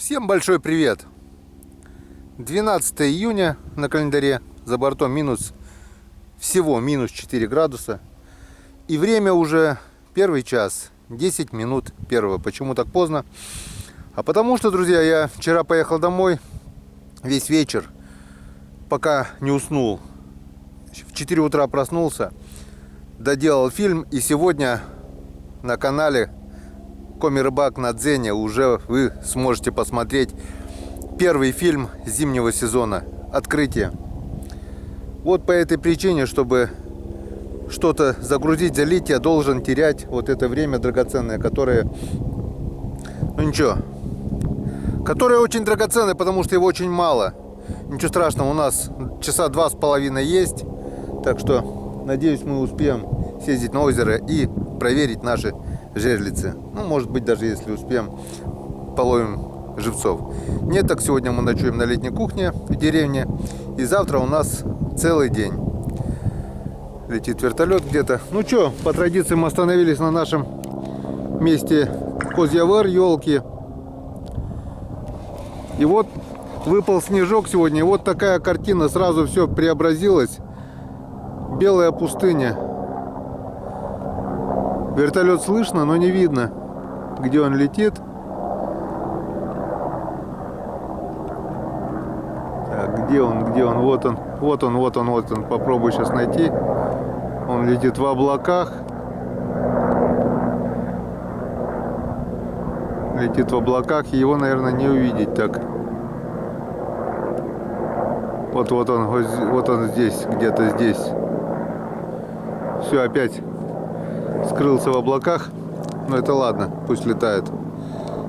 Всем большой привет! 12 июня на календаре, за бортом всего минус 4 градуса. И время уже первый час, 10 минут первого. Почему так поздно? А потому что, друзья, я вчера поехал домой весь вечер, пока не уснул. В 4 утра проснулся, доделал фильм, и сегодня на канале Коми Рыбак на Дзене уже вы сможете посмотреть первый фильм зимнего сезона «Открытие». Вот по этой причине, чтобы что-то загрузить, залить, я должен терять вот это время драгоценное, которое, которое очень драгоценное, потому что его очень мало. Ничего страшного, у нас часа 2,5 есть, так что надеюсь, мы успеем съездить на озеро и проверить наши жерлицы. Ну, может быть, даже если успеем, половим живцов. Нет, так сегодня мы ночуем на летней кухне в деревне. И завтра у нас целый день. Летит вертолет где-то. Ну что, по традиции мы остановились на нашем месте Козья Вэр, елки. И вот выпал снежок сегодня. И вот такая картина. Сразу все преобразилось. Белая пустыня. Вертолет слышно, но не видно, где он летит. Так, где он? Вот он. Попробую сейчас найти. Он летит в облаках. Летит в облаках, и его, наверное, не увидеть так. Вот он здесь, где-то здесь. Все, опять скрылся в облаках. Но это ладно, пусть летает.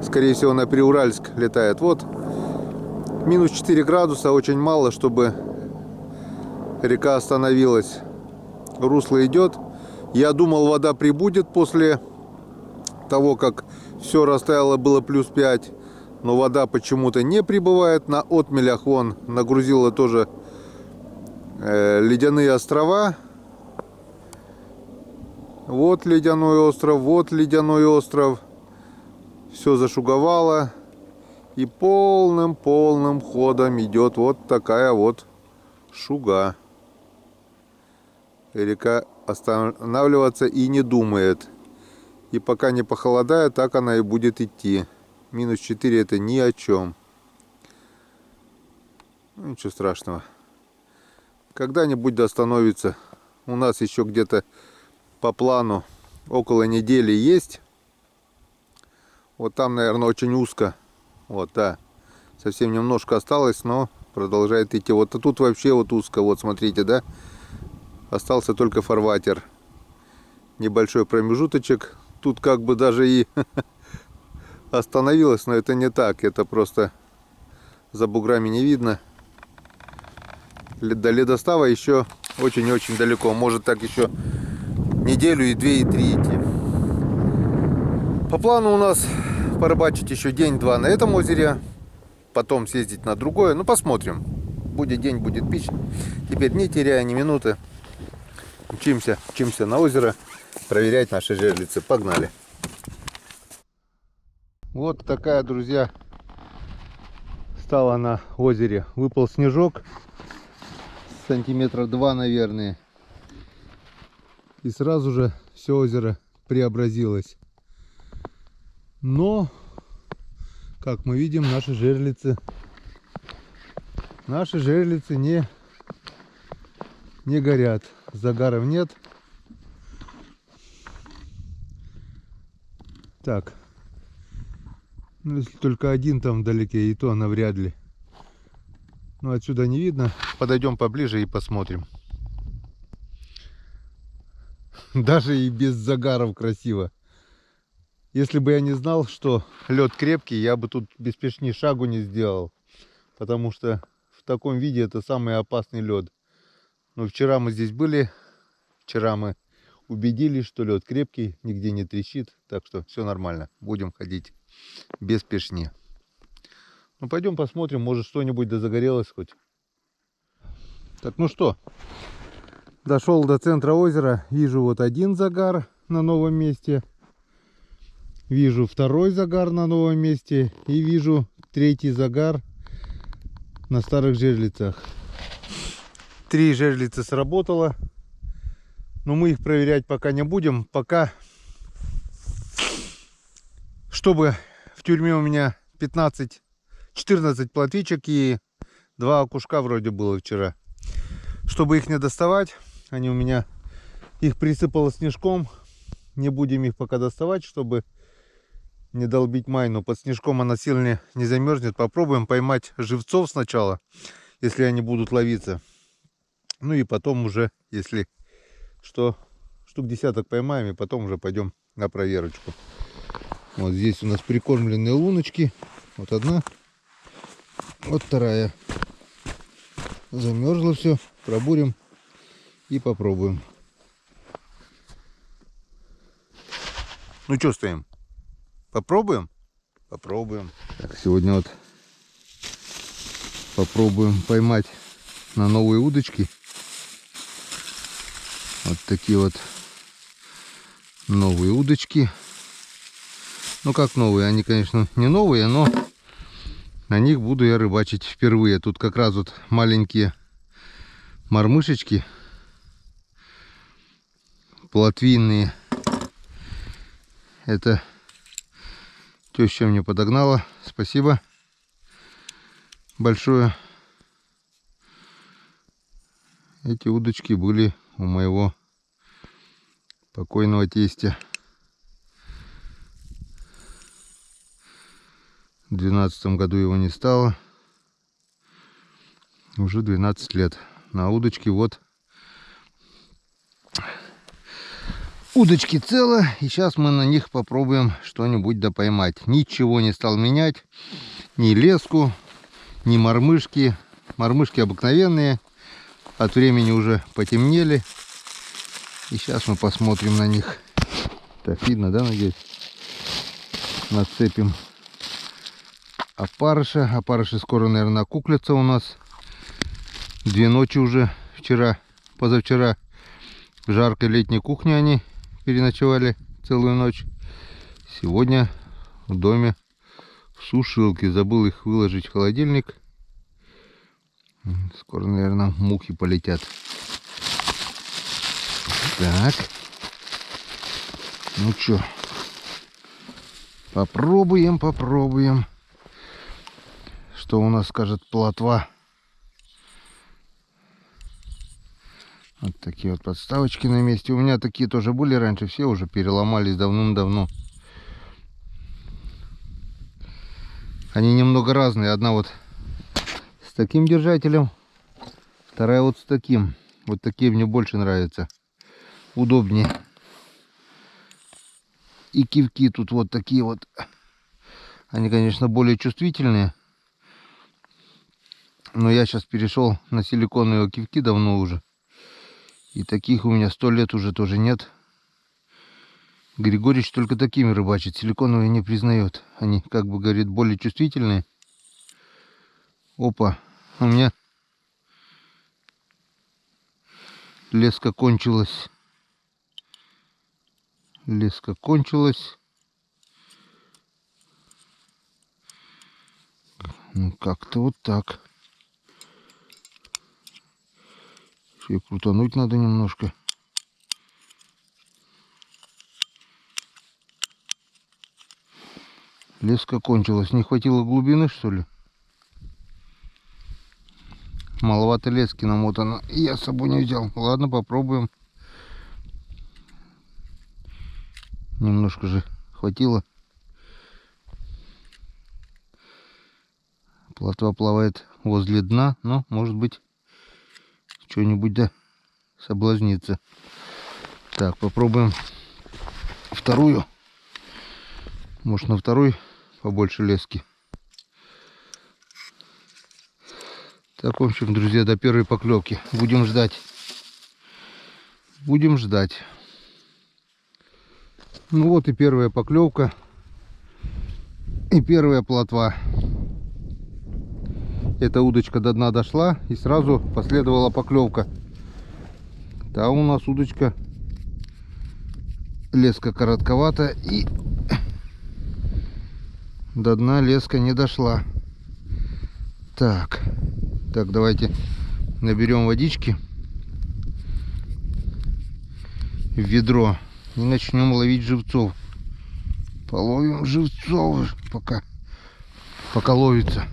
Скорее всего, на Приуральск летает. Вот минус 4 градуса, очень мало, чтобы река остановилась. Русло идет. Я думал, вода прибудет после того, как все растаяло, было плюс 5. Но вода почему-то не прибывает. На отмелях вон нагрузила тоже ледяные острова. Вот ледяной остров, все зашуговало, и полным ходом идет вот такая вот шуга. Река останавливаться и не думает, и пока не похолодает, так она и будет идти. Минус 4 это ни о чем. Ну, ничего страшного, когда-нибудь остановится. У нас еще где-то по плану около недели есть. Вот там, наверное, очень узко. Вот, да. Совсем немножко осталось, но продолжает идти. Вот тут вообще вот узко. Вот, смотрите, да? Остался только фарватер. Небольшой промежуточек. Тут как бы даже и остановилось, но это не так. Это просто за буграми не видно. До ледостава еще очень-очень далеко. Может, так еще неделю, и 2, и 3 идти. По плану у нас порыбачить еще день-два на этом озере, потом съездить на другое. Ну, посмотрим. Будет день, будет пища. Теперь, не теряя ни минуты, мчимся на озеро проверять наши жерлицы. Погнали. Вот такая, друзья, стала на озере. Выпал снежок, сантиметра 2, наверное. И сразу же все озеро преобразилось. Но, как мы видим, наши жерлицы не горят. Загаров нет. Так. Ну, если только один там вдалеке, и то навряд ли. Но отсюда не видно. Подойдем поближе и посмотрим. Даже и без загаров красиво. Если бы я не знал, что лед крепкий, я бы тут без пешни шагу не сделал. Потому что в таком виде это самый опасный лед. Но вчера мы здесь были. Вчера мы убедились, что лед крепкий, нигде не трещит. Так что все нормально. Будем ходить без пешни. Ну пойдем посмотрим, может что-нибудь да загорелось хоть. Так, ну что. Дошел до центра озера, вижу вот один загар на новом месте. Вижу второй загар на новом месте. И вижу третий загар на старых жерлицах. 3 жерлицы сработало, но мы их проверять пока не будем. Пока, чтобы в тюрьме у меня 14 плотвичек и 2 окушка вроде было вчера. Чтобы их не доставать, они у меня, их присыпало снежком. Не будем их пока доставать, чтобы не долбить майну. Под снежком она сильно не замерзнет. Попробуем поймать живцов сначала, если они будут ловиться. Ну и потом уже, если что, штук десяток поймаем, и потом уже пойдем на проверочку. Вот здесь у нас прикормленные луночки. Вот одна, вот вторая. Замерзло все. Пробурим и попробуем. Ну что стоим? Попробуем? Попробуем. Так, сегодня вот попробуем поймать на новые удочки. Вот такие вот новые удочки. Ну как новые? Они, конечно, не новые, но на них буду я рыбачить впервые. Тут как раз вот маленькие мормышечки. Плотвинные. Это теща мне подогнала. Спасибо большое. Эти удочки были у моего покойного тестя. В 2012 году его не стало. Уже 12 лет. На удочке вот удочки целы, и сейчас мы на них попробуем что-нибудь допоймать. Ничего не стал менять, ни леску, ни мормышки. Мормышки обыкновенные, от времени уже потемнели. И сейчас мы посмотрим на них. Так, видно, да, надеюсь? Нацепим опарыша. Опарыши скоро, наверное, окуклятся у нас. 2 ночи уже, вчера, позавчера, в жаркой летней кухне они переночевали целую ночь. Сегодня в доме в сушилке. Забыл их выложить в холодильник. Скоро, наверное, мухи полетят. Так. Ну что, попробуем. Что у нас скажет плотва. Вот такие вот подставочки на месте. У меня такие тоже были раньше. Все уже переломались давным-давно. Они немного разные. Одна вот с таким держателем. Вторая вот с таким. Вот такие мне больше нравятся. Удобнее. И кивки тут вот такие вот. Они, конечно, более чувствительные. Но я сейчас перешел на силиконовые кивки давно уже. И таких у меня 100 лет уже тоже нет. Григорьевич только такими рыбачит. Силиконовые не признает. Они, как бы говорит, более чувствительные. Опа. У меня леска кончилась. Леска кончилась. Ну, как-то вот так. Еще и крутануть надо немножко. Леска кончилась. Не хватило глубины, что ли? Маловато лески намотано. И я с собой не взял. Ладно, попробуем. Немножко же хватило. Плотва плавает возле дна, но, может быть, что-нибудь да соблазнится. Так, попробуем вторую. Может, на второй побольше лески. Так, в общем, друзья, до первой поклевки. Будем ждать. Будем ждать. Ну вот и первая поклевка. И первая плотва. Эта удочка до дна дошла, и сразу последовала поклевка. Там у нас удочка, леска коротковата, и до дна леска не дошла. Так, давайте наберем водички в ведро и начнем ловить живцов. Половим живцов, пока ловится.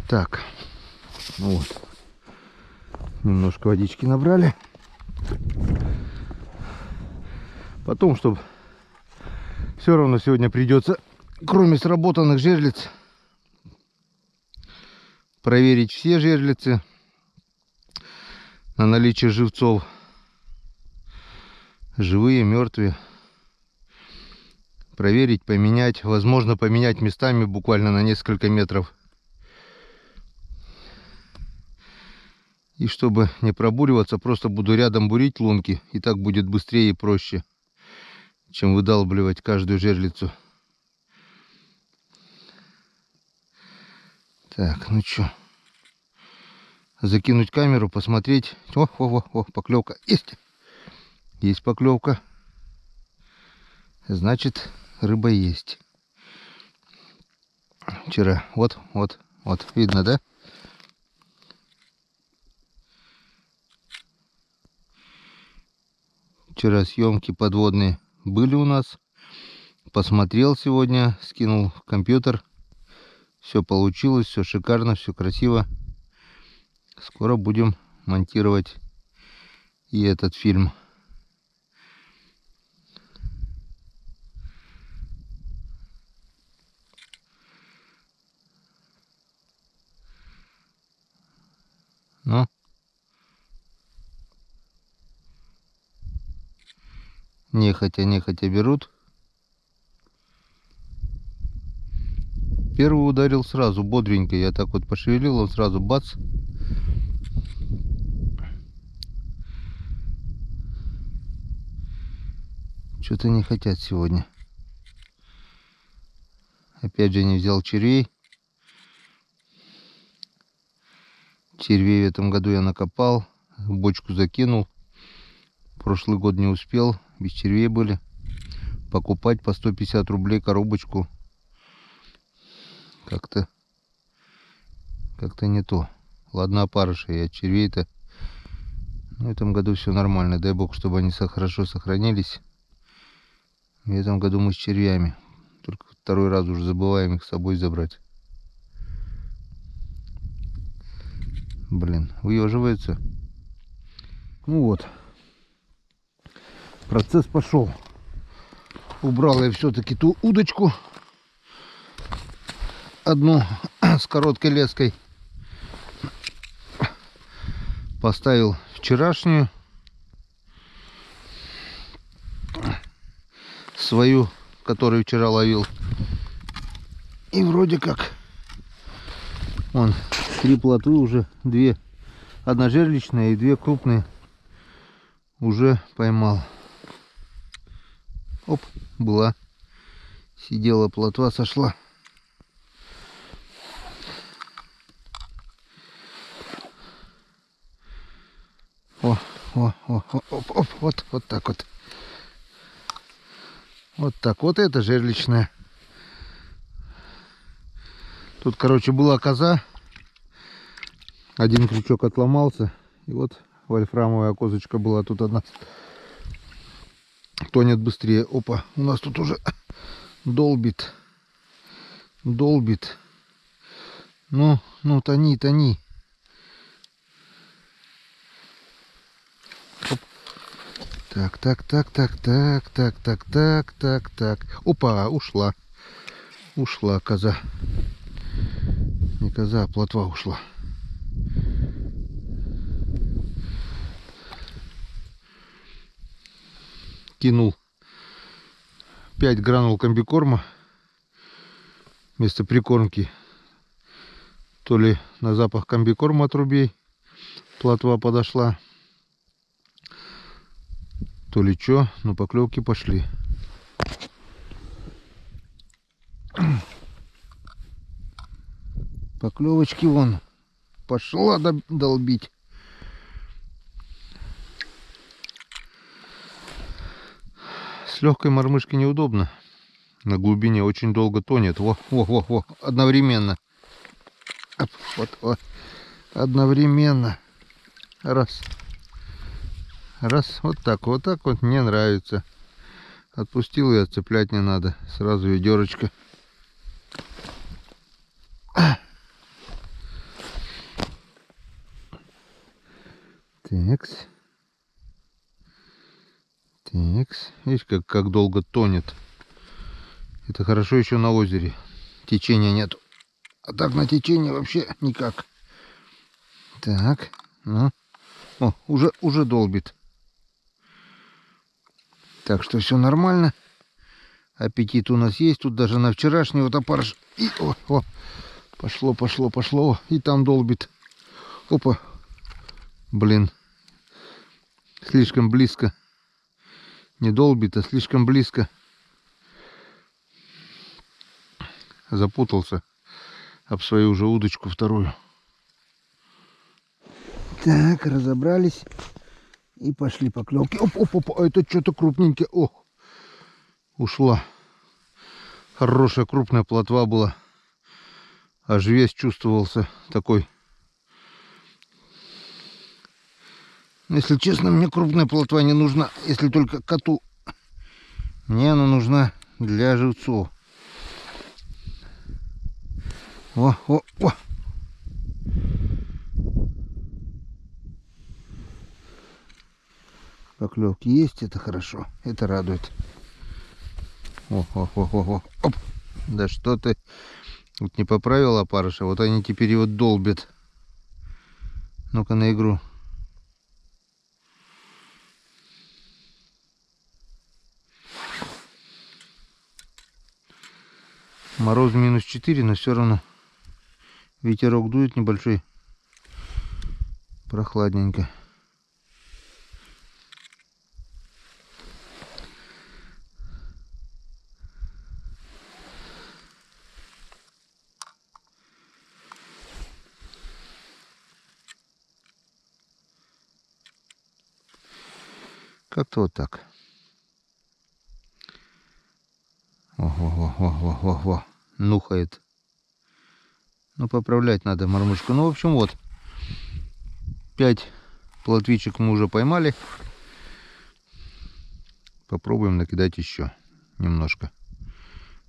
Так, вот, немножко водички набрали. Потом, чтобы все равно сегодня придется, кроме сработанных жерлиц, проверить все жерлицы на наличие живцов. Живые, мертвые. Проверить, поменять. Возможно, поменять местами буквально на несколько метров. И чтобы не пробуриваться, просто буду рядом бурить лунки. И так будет быстрее и проще, чем выдалбливать каждую жерлицу. Так, ну что, закинуть камеру, посмотреть. О, поклевка есть. Есть поклевка. Значит, рыба есть. Вчера, вот, видно, да? Вчера съемки подводные были у нас. Посмотрел сегодня, скинул в компьютер. Все получилось, все шикарно, все красиво. Скоро будем монтировать и этот фильм. Ну, нехотя берут. Первый ударил сразу, бодренько. Я так вот пошевелил, он сразу бац. Что-то не хотят сегодня. Опять же не взял червей. Червей в этом году я накопал, в бочку закинул. Прошлый год не успел, без червей были. Покупать по 150 рублей коробочку. Как-то не то. Ладно, опарыши, я червей-то. В этом году все нормально. Дай бог, чтобы они хорошо сохранились. В этом году мы с червями. Только второй раз уже забываем их с собой забрать. Блин, выеживается. Ну вот. Процесс пошел. Убрал я все-таки ту удочку. Одну с короткой леской. Поставил вчерашнюю. Свою, которую вчера ловил. И вроде как вон 3 плотвы уже, 2. Одна жерличная и 2 крупные уже поймал. Оп, была. Сидела плотва, сошла. Оп, вот так вот. Вот так вот, это жерличная. Тут, короче, была коза. Один крючок отломался. И вот вольфрамовая козочка была тут одна. Тонет быстрее. Опа, у нас тут уже долбит. Ну, тони. Оп. Так. Опа, ушла. Ушла коза. Не коза, а плотва ушла. Кинул 5 гранул комбикорма вместо прикормки. То ли на запах комбикорма отрубей плотва подошла, то ли что, но поклевки пошли. Поклевочки вон пошла долбить. С легкой мормышкой неудобно. На глубине очень долго тонет. Во, одновременно. Оп, вот. Одновременно. Раз. Раз. Вот так вот. Мне нравится. Отпустил и отцеплять не надо. Сразу ведерочка. Такс. Такс. Видишь, как долго тонет. Это хорошо еще на озере. Течения нету. А так на течении вообще никак. Так. Ну. О, уже долбит. Так что все нормально. Аппетит у нас есть. Тут даже на вчерашний вот опарыш. И о. Пошло. И там долбит. Опа. Блин. Слишком близко. Не долбит, а слишком близко. Запутался об свою же удочку вторую. Так, разобрались. И пошли поклевки. Оп. Это что-то крупненькое. О, ушла. Хорошая крупная плотва была. Аж вес чувствовался такой. Если честно, мне крупная плотва не нужна, если только коту. Мне она нужна для живцов. О. Поклевки есть, это хорошо, это радует. О. Оп. Да что ты. Вот не поправил опарыша, вот они теперь его долбят. Ну-ка на игру. Мороз -4, но все равно ветерок дует небольшой. Прохладненько. Как-то вот так. Во. Нюхает. Ну, поправлять надо мормышку. Ну, в общем, вот. 5 плотвичек мы уже поймали. Попробуем накидать еще немножко.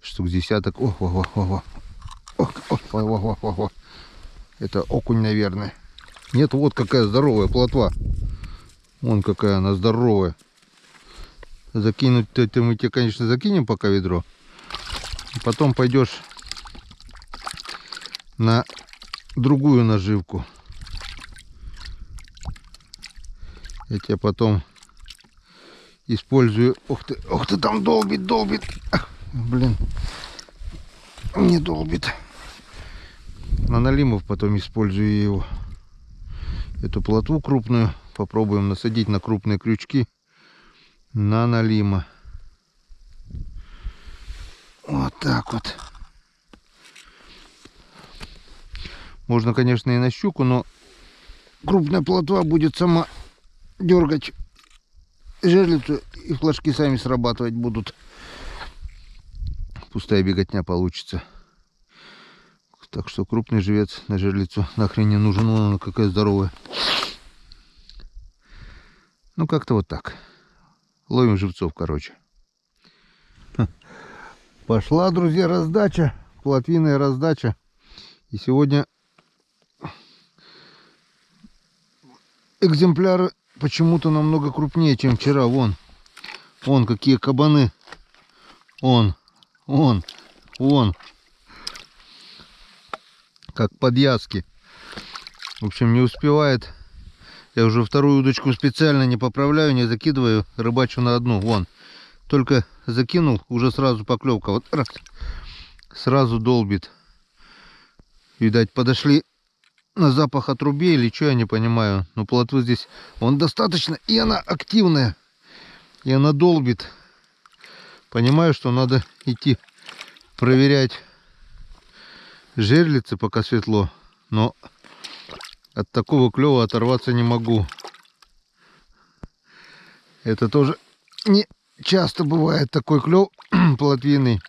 Штук десяток. О. Это окунь, наверное. Нет, вот какая здоровая плотва. Вон какая она здоровая. Закинуть-то мы тебе, конечно, закинем пока ведро. Потом пойдешь на другую наживку. Я тебя потом использую. Ух ты, там долбит. Блин, не долбит. На налимов потом использую его. Эту плотву крупную попробуем насадить на крупные крючки на налима. Вот так вот. Можно, конечно, и на щуку, но крупная плотва будет сама дергать жерлицу, и флажки сами срабатывать будут. Пустая беготня получится. Так что крупный живец на жерлицу нахрен не нужен. Вон она какая здоровая. Ну, как-то вот так. Ловим живцов, короче. Пошла, друзья, раздача. Плотвинная раздача. И сегодня экземпляры почему-то намного крупнее, чем вчера. Вон какие кабаны. Вон. Как подъязки. В общем, не успевает. Я уже вторую удочку специально не поправляю, не закидываю. Рыбачу на одну. Вон. Только закинул, уже сразу поклевка. Вот раз. Сразу долбит. Видать, подошли на запах отрубей или что, я не понимаю. Но плотвы здесь вон достаточно. И она активная. И она долбит. Понимаю, что надо идти проверять жерлицы, пока светло. Но от такого клёва оторваться не могу. Это тоже не часто бывает такой клёв плотвиный.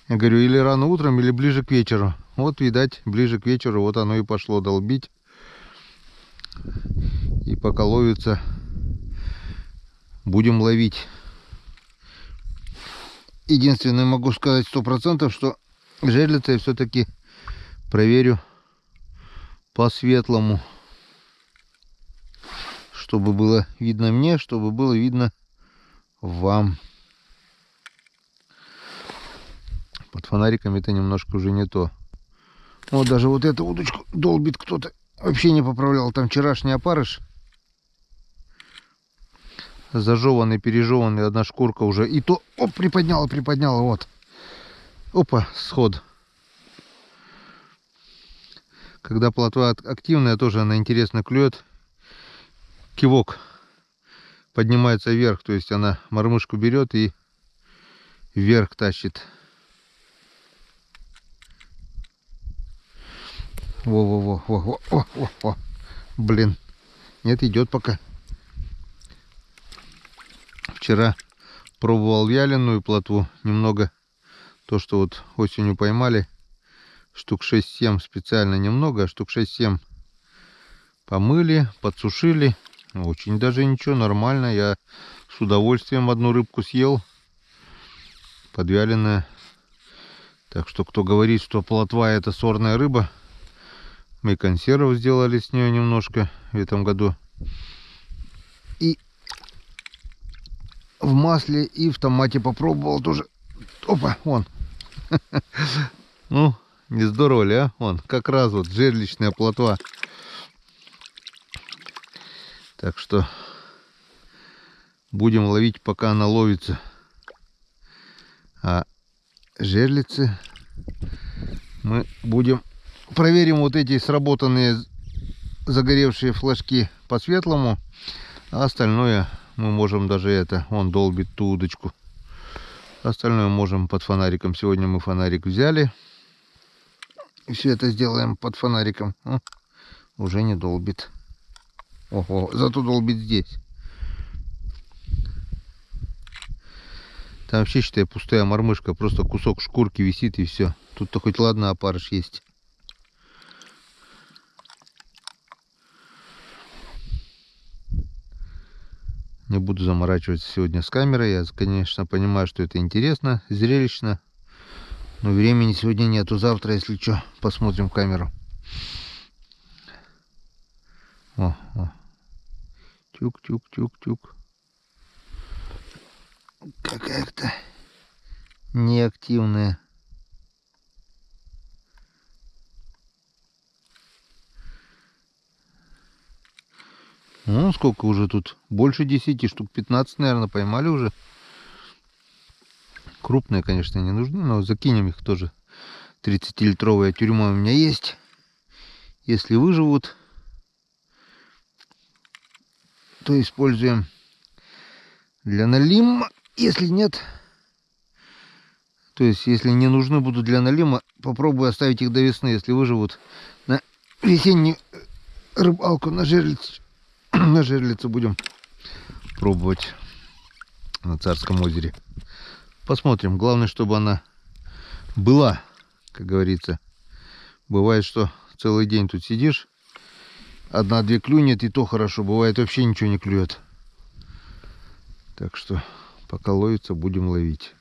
Я говорю, или рано утром, или ближе к вечеру. Вот, видать, ближе к вечеру вот оно и пошло долбить. И пока ловится, будем ловить. Единственное, могу сказать 100%, что жерлица я все-таки проверю по-светлому. Чтобы было видно мне, чтобы было видно вам. Под фонариком это немножко уже не то. Вот даже вот эту удочку долбит кто-то. Вообще не поправлял. Там вчерашний опарыш. Зажеванный, пережеванный. Одна шкурка уже. И то, оп, приподняла. Вот. Опа, сход. Когда плотва активная, тоже она интересно клюет. Кивок поднимается вверх. То есть она мормышку берет и вверх тащит. Во. Блин. Нет, идет пока. Вчера пробовал вяленую плотву. Немного то, что вот осенью поймали. Штук 6-7 специально немного. А штук 6-7 помыли, подсушили. Очень даже ничего, нормально. Я с удовольствием одну рыбку съел. Подвяленная. Так что кто говорит, что плотва это сорная рыба. Мы консервов сделали с нее немножко в этом году. И в масле, и в томате попробовал тоже. Опа, вон. Ну, не здорово ли, а? Вон, как раз вот жерличная плотва. Так что будем ловить, пока она ловится. А жерлицы мы будем... Проверим вот эти сработанные загоревшие флажки по светлому, а остальное мы можем даже это, он долбит ту удочку. Остальное можем под фонариком. Сегодня мы фонарик взяли. И все это сделаем под фонариком. Уже не долбит. Ого, зато долбит здесь. Там вообще, считай, пустая мормышка. Просто кусок шкурки висит и все. Тут-то хоть ладно, опарыш есть. Не буду заморачиваться сегодня с камерой. Я, конечно, понимаю, что это интересно, зрелищно. Но времени сегодня нету. Завтра, если что, посмотрим камеру. О. Тюк. Какая-то неактивная. Ну, сколько уже тут? Больше 10, штук 15, наверное, поймали уже. Крупные, конечно, не нужны, но закинем их тоже. 30-литровая тюрьма у меня есть. Если выживут, то используем для налима. Если нет, то есть если не нужны будут для налима, попробую оставить их до весны. Если выживут, на весеннюю рыбалку на жерлицу. На жерлицу будем пробовать на Царском озере. Посмотрим. Главное, чтобы она была, как говорится. Бывает, что целый день тут сидишь, одна-две клюнет, и то хорошо. Бывает, вообще ничего не клюет. Так что пока ловится, будем ловить.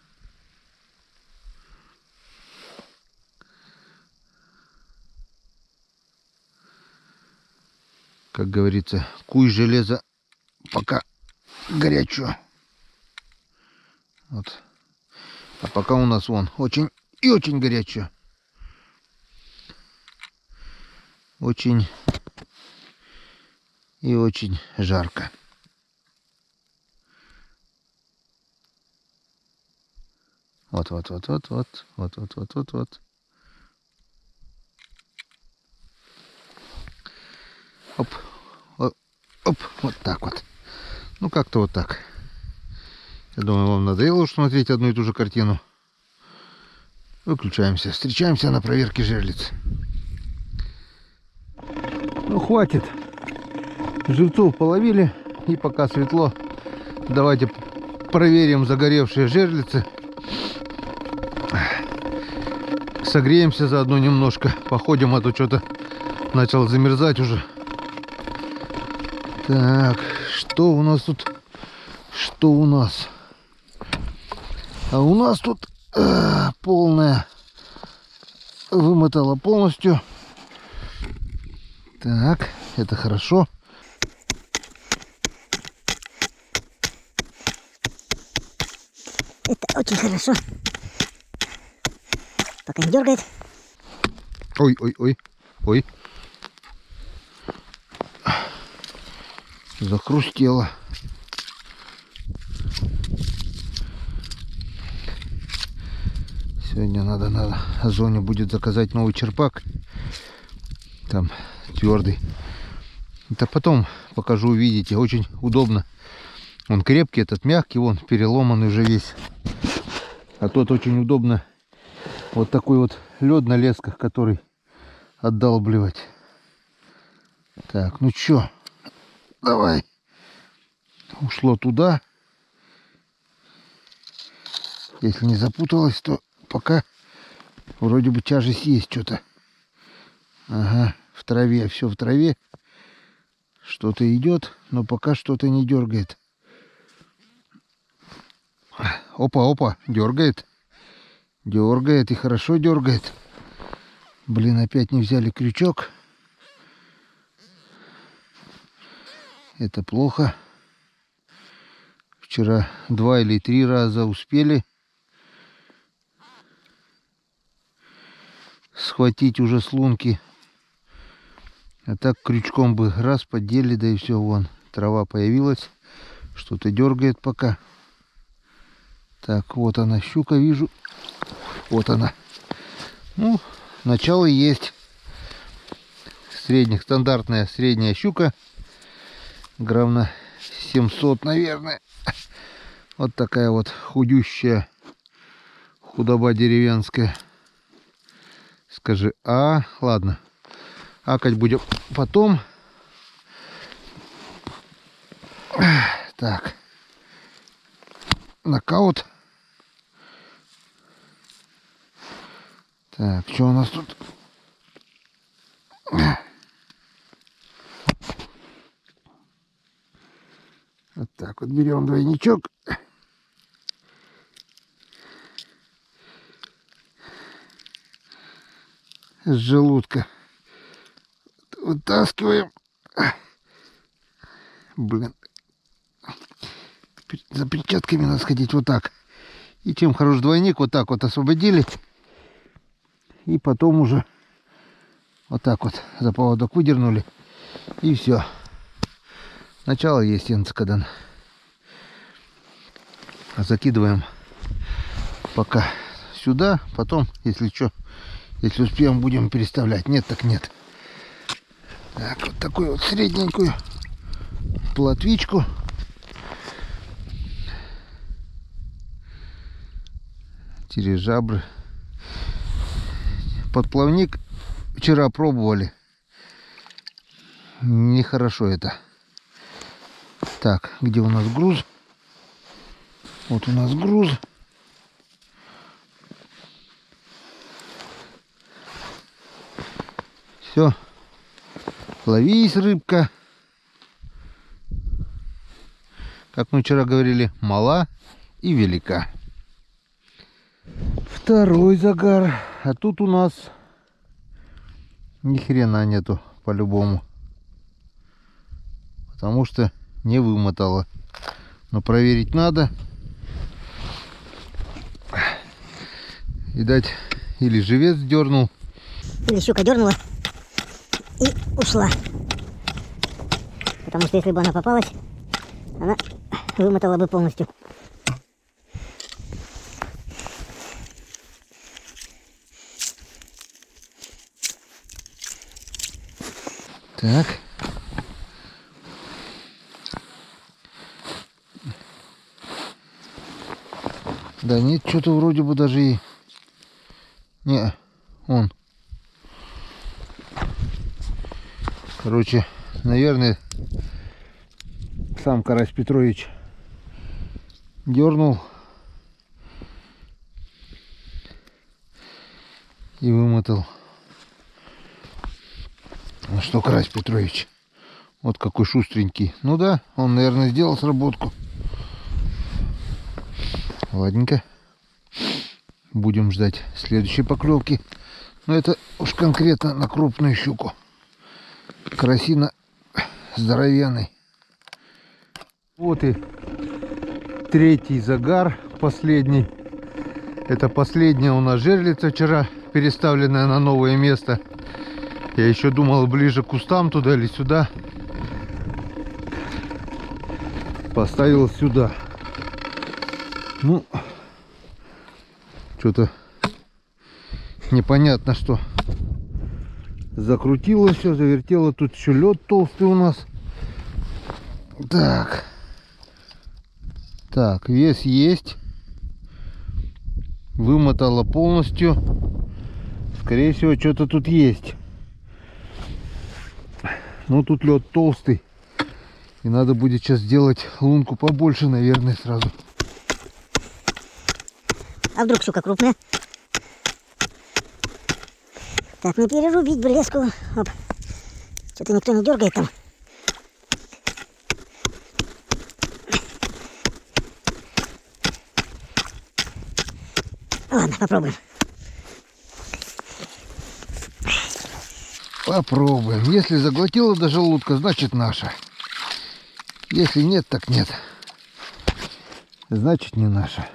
Как говорится, куй железо, пока горячо. Вот. А пока у нас вон очень и очень горячо. Очень и очень жарко. Вот. Оп, вот так вот. Ну, как-то вот так. Я думаю, вам надоело уж смотреть одну и ту же картину. Выключаемся. Встречаемся на проверке жерлиц. Ну, хватит. Живцов половили. И пока светло, давайте проверим загоревшие жерлицы. Согреемся заодно немножко. Походим, а то что-то начал замерзать уже. Так, что у нас тут? Что у нас? А у нас тут полная. Вымотала полностью. Так, это хорошо. Это очень хорошо. Пока не дергает. Ой, ой, ой, ой. Захрустело. Сегодня надо Зоне будет заказать новый черпак. Там твердый. Это потом покажу, увидите. Очень удобно. Он крепкий, этот мягкий, вон переломанный уже весь. А тот очень удобно. Вот такой вот лед на лесках, который отдалбливать. Так, ну чё, давай. Ушло туда. Если не запуталось, то пока вроде бы тяжесть есть что-то. Ага, в траве, все в траве. Что-то идет, но пока что-то не дергает. Опа, опа, дергает. Дергает и хорошо дергает. Блин, опять не взяли крючок. Это плохо. Вчера 2 или 3 раза успели схватить уже с лунки. А так крючком бы раз поддели, да и все, вон. Трава появилась. Что-то дергает пока. Так, вот она, щука, вижу. Вот она. Ну, начало есть. Стандартная средняя щука. Грамм на 700, наверное. Вот такая вот худющая худоба деревенская. Скажи, ладно. Акать будем потом. Так. Нокаут. Так, что у нас тут? Вот так вот берем двойничок. С желудка. Вытаскиваем. Блин. За перчатками надо сходить вот так. И чем хорош двойник, вот так вот освободили. И потом уже вот так вот за поводок выдернули. И все. Начало есть, Янцкадан. Закидываем пока сюда. Потом, если что, если успеем, будем переставлять. Нет, так нет. Так, вот такую вот средненькую плотвичку. Жабры. Подплавник вчера пробовали. Нехорошо это. Так, где у нас груз? Вот у нас груз. Все. Ловись, рыбка. Как мы вчера говорили, мала и велика. Второй загар. А тут у нас ни хрена нету по-любому. Потому что не вымотало. Но проверить надо. Видать, или живец дернул. Или щука дернула и ушла. Потому что если бы она попалась, она вымотала бы полностью. Так. Да нет, что-то вроде бы даже и... Не, он. Короче, наверное, сам Карась Петрович дернул. И вымотал. Ну что, Карась Петрович, вот какой шустренький. Ну да, он, наверное, сделал сработку. Ладненько. Будем ждать следующей поклевки. Но это уж конкретно на крупную щуку. Карасина здоровенный. Вот и третий загар, последний. Это последняя у нас жерлица вчера, переставленная на новое место. Я еще думал ближе к кустам туда или сюда. Поставил сюда. Ну, что-то непонятно что. Закрутило все, завертело. Тут еще лед толстый у нас. Так. Так, вес есть. Вымотало полностью. Скорее всего, что-то тут есть. Но тут лед толстый. И надо будет сейчас сделать лунку побольше, наверное, сразу. А вдруг щука крупная? Так, не перерубить бы леску. Оп. Что-то никто не дергает там. Ладно, попробуем. Попробуем. Если заглотила до желудка, значит наша. Если нет, так нет. Значит не наша.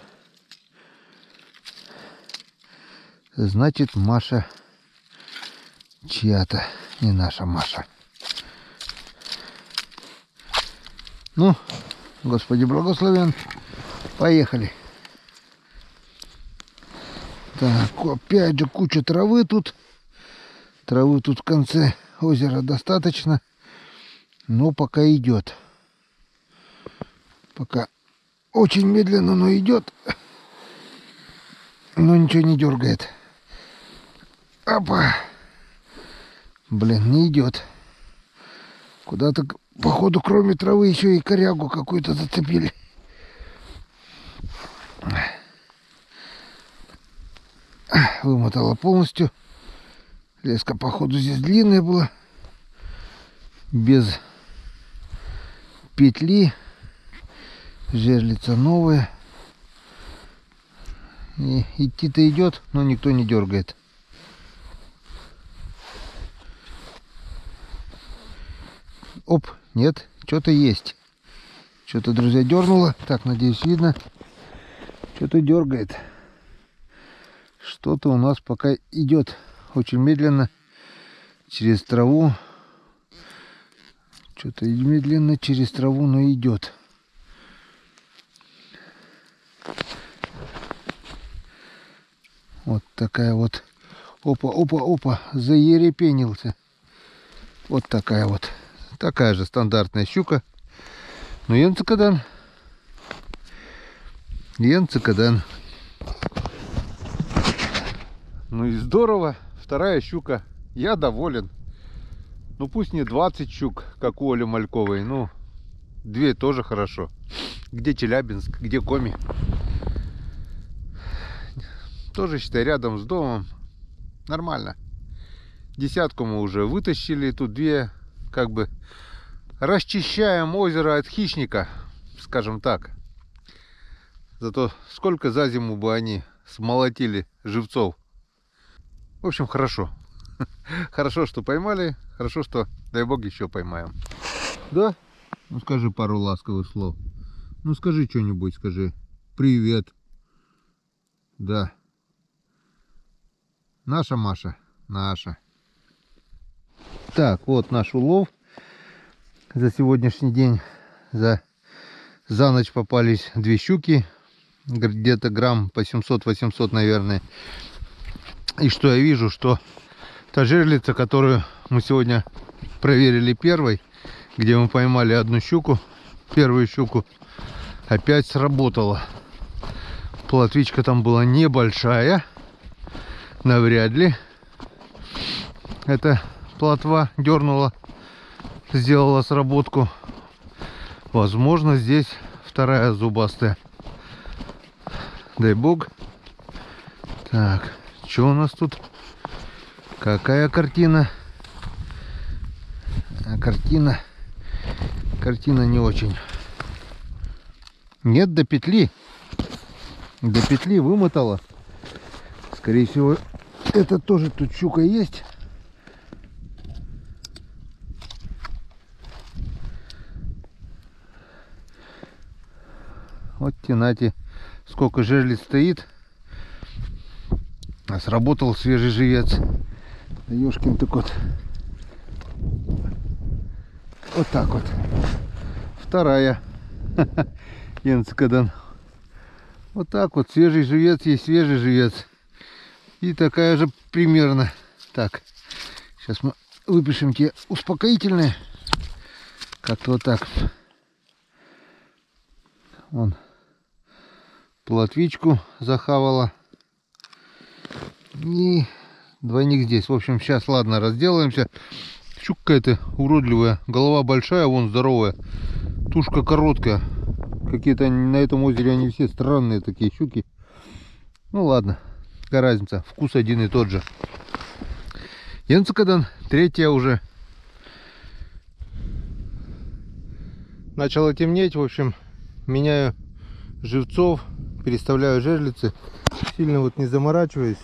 Значит Маша чья-то, не наша Маша. Ну, Господи благословен. Поехали. Так, опять же куча травы тут. Травы тут в конце озера достаточно. Но пока идет. Пока очень медленно, но идет. Но ничего не дергает. Опа. Блин, не идет. Куда-то, походу, кроме травы еще и корягу какую-то зацепили. Вымотала полностью. Леска, походу, здесь длинная была. Без петли. Жерлица новая. И идти-то идет, но никто не дергает. Оп, нет, что-то есть. Что-то, друзья, дернуло. Так, надеюсь, видно. Что-то дергает. Что-то у нас пока идет очень медленно через траву. Что-то медленно через траву, но идет. Вот такая вот. Опа, опа, опа. Заерепенился. Вот такая вот. Такая же стандартная щука. Но янцикадан. Янцикадан. Ну и здорово. Вторая щука. Я доволен. Ну пусть не 20 щук, как у Оли Мальковой. Ну, 2 тоже хорошо. Где Челябинск, где Коми. Тоже, считай, рядом с домом. Нормально. Десятку мы уже вытащили. Тут 2, как бы, расчищаем озеро от хищника, скажем так. Зато сколько за зиму бы они смолотили живцов. В общем, хорошо. Хорошо, что поймали. Хорошо, что, дай бог, еще поймаем. Да? Ну скажи пару ласковых слов. Ну скажи что-нибудь, скажи. Привет. Да. Наша Маша. Наша. Так, вот наш улов. За сегодняшний день. За ночь попались 2 щуки. Где-то грамм по 700-800, наверное. И что я вижу, что та жерлица, которую мы сегодня проверили первой, где мы поймали одну щуку, первую щуку, опять сработала. Плотвичка там была небольшая, навряд ли эта плотва дернула, сделала сработку. Возможно, здесь вторая зубастая. Дай бог. Так, Что у нас тут? Какая картина? Картина не очень. Нет, до петли. До петли вымотала. Скорее всего, это тоже тут щука есть. Вот тенати, сколько жерлиц стоит. А сработал свежий живец. Да ёшкин ты кот. Вот так вот. Вторая. Янцкадан. Вот так вот. Свежий живец есть свежий живец. И такая же примерно. Так. Сейчас мы выпишем те успокоительные. Как-то вот так. Вон. Плотвичку захавала. И двойник здесь. В общем, сейчас, ладно, разделаемся. Щука какая-то уродливая. Голова большая, вон здоровая. Тушка короткая. Какие-то на этом озере они все странные такие щуки. Ну ладно, какая разница. Вкус один и тот же. Янцкадан, третья уже. Начало темнеть, в общем, меняю живцов, переставляю жерлицы. Сильно вот не заморачиваюсь.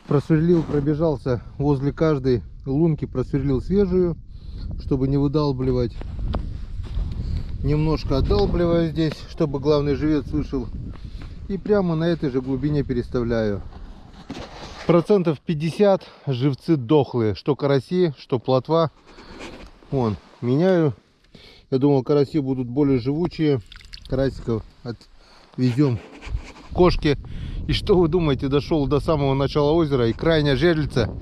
Просверлил, пробежался возле каждой лунки, просверлил свежую, чтобы не выдалбливать. Немножко отдалбливаю здесь, чтобы главный живец вышел. И прямо на этой же глубине переставляю. Процентов 50 живцы дохлые. Что караси, что плотва. Вон, меняю. Я думал, караси будут более живучие. Карасиков отвезем кошке. И что вы думаете, дошел до самого начала озера, и крайняя жерлица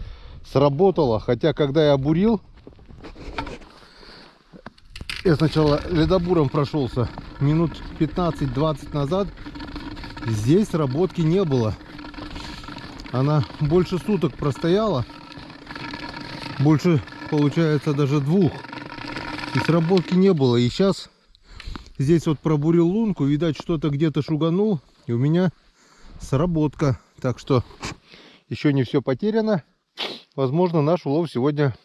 сработала. Хотя, когда я обурил, я сначала ледобуром прошелся минут 15-20 назад. Здесь сработки не было. Она больше суток простояла. Больше, получается, даже 2. И сработки не было. И сейчас здесь вот пробурил лунку. Видать, что-то где-то шуганул. И у меня сработка. Так что еще не все потеряно. Возможно, наш улов сегодня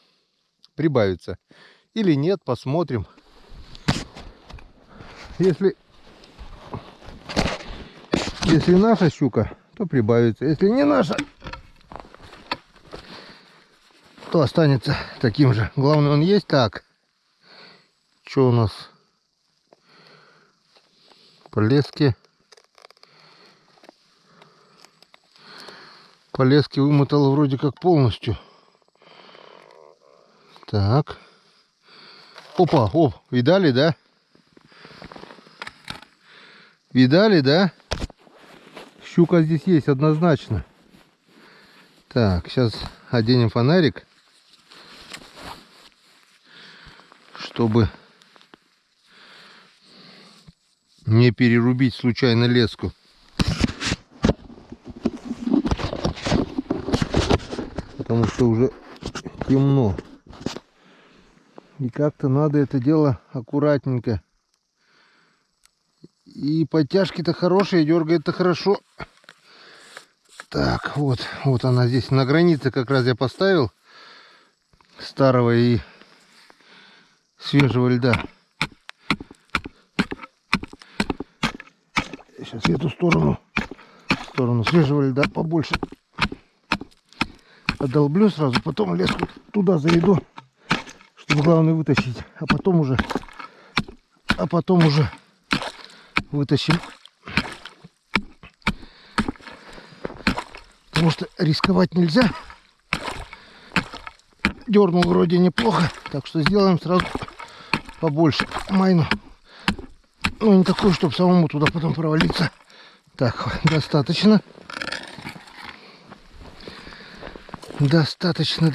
прибавится. Или нет, посмотрим. Если наша щука, то прибавится. Если не наша, то останется таким же. Главное, он есть. Так, что у нас? Полезки. Полезки вымотала вроде как полностью. Так. Опа, оп, видали, да? Видали, да? Щука здесь есть однозначно. Так, сейчас оденем фонарик, чтобы не перерубить случайно леску. Потому что уже темно. И как-то надо это дело аккуратненько. И подтяжки-то хорошие, дергает-то хорошо. Так, вот она здесь на границе как раз я поставил старого и свежего льда. Сейчас я эту сторону свежего льда побольше отдолблю сразу, потом леску туда заведу, чтобы главное вытащить, а потом уже вытащим. Потому что рисковать нельзя. Дернул вроде неплохо, так что сделаем сразу побольше майну. Ну, не такой, чтобы самому туда потом провалиться. Так, достаточно. Достаточно.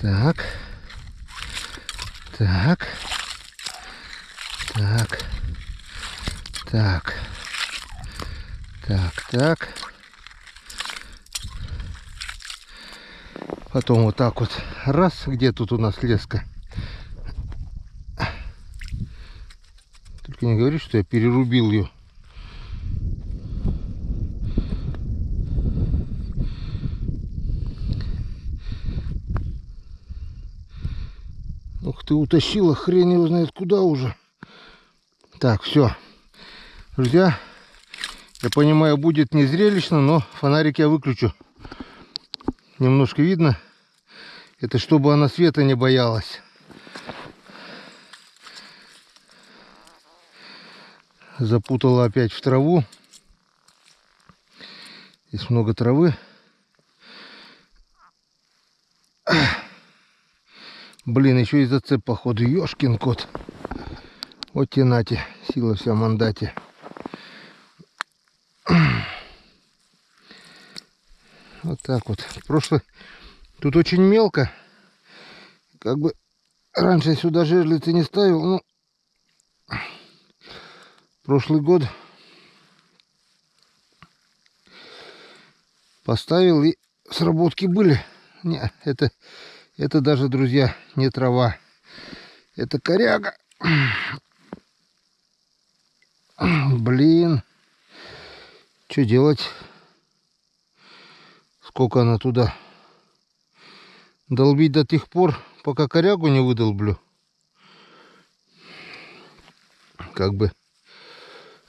Так. Потом вот так вот. Раз, где тут у нас леска? Только Только не говори, что я перерубил ее. Ух ты, утащила, хрен его знает куда уже. Так, все. Друзья, я понимаю, будет не зрелищно, но фонарик я выключу. Немножко видно. Это чтобы она света не боялась. Запутала опять в траву. Здесь много травы. Блин, еще и зацеп, походу. Ёшкин кот. Вот те нате. Сила вся в мандате. Вот так вот. Прошлое. Тут очень мелко. Как бы раньше я сюда жерлицы не ставил. Ну, прошлый год поставил, и сработки были. Не, это даже, друзья, не трава. Это коряга. Блин. Что делать? Сколько она туда? Долбить до тех пор, пока корягу не выдолблю. Как бы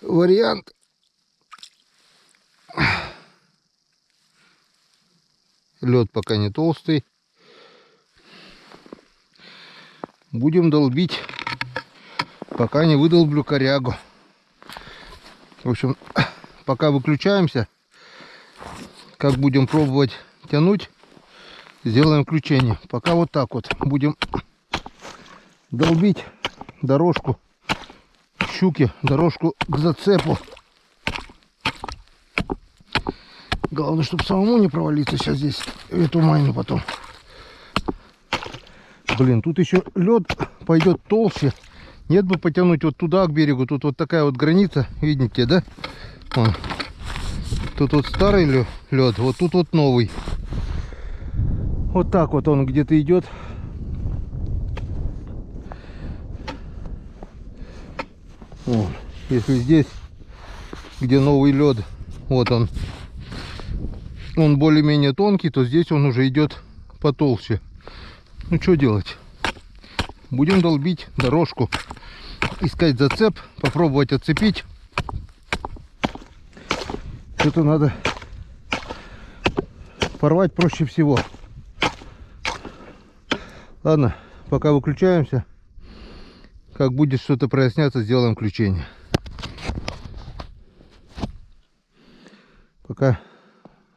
вариант. Лед пока не толстый. Будем долбить, пока не выдолблю корягу. В общем, пока выключаемся, как будем пробовать тянуть, сделаем включение. Пока вот так вот будем долбить дорожку щуки, дорожку к зацепу. Главное, чтобы самому не провалиться сейчас здесь в эту майну потом. Блин, тут еще лед пойдет толще. Нет бы потянуть вот туда, к берегу. Тут вот такая вот граница, видите, да? Вон. Тут вот старый лед, вот тут вот новый. Вот так вот он где-то идет. Вон. Если здесь, где новый лед, вот он более-менее тонкий, то здесь он уже идет потолще. Ну что делать? Будем долбить дорожку, искать зацеп, попробовать отцепить. Это надо порвать проще всего. Ладно, пока выключаемся. Как будет что-то проясняться, сделаем включение. Пока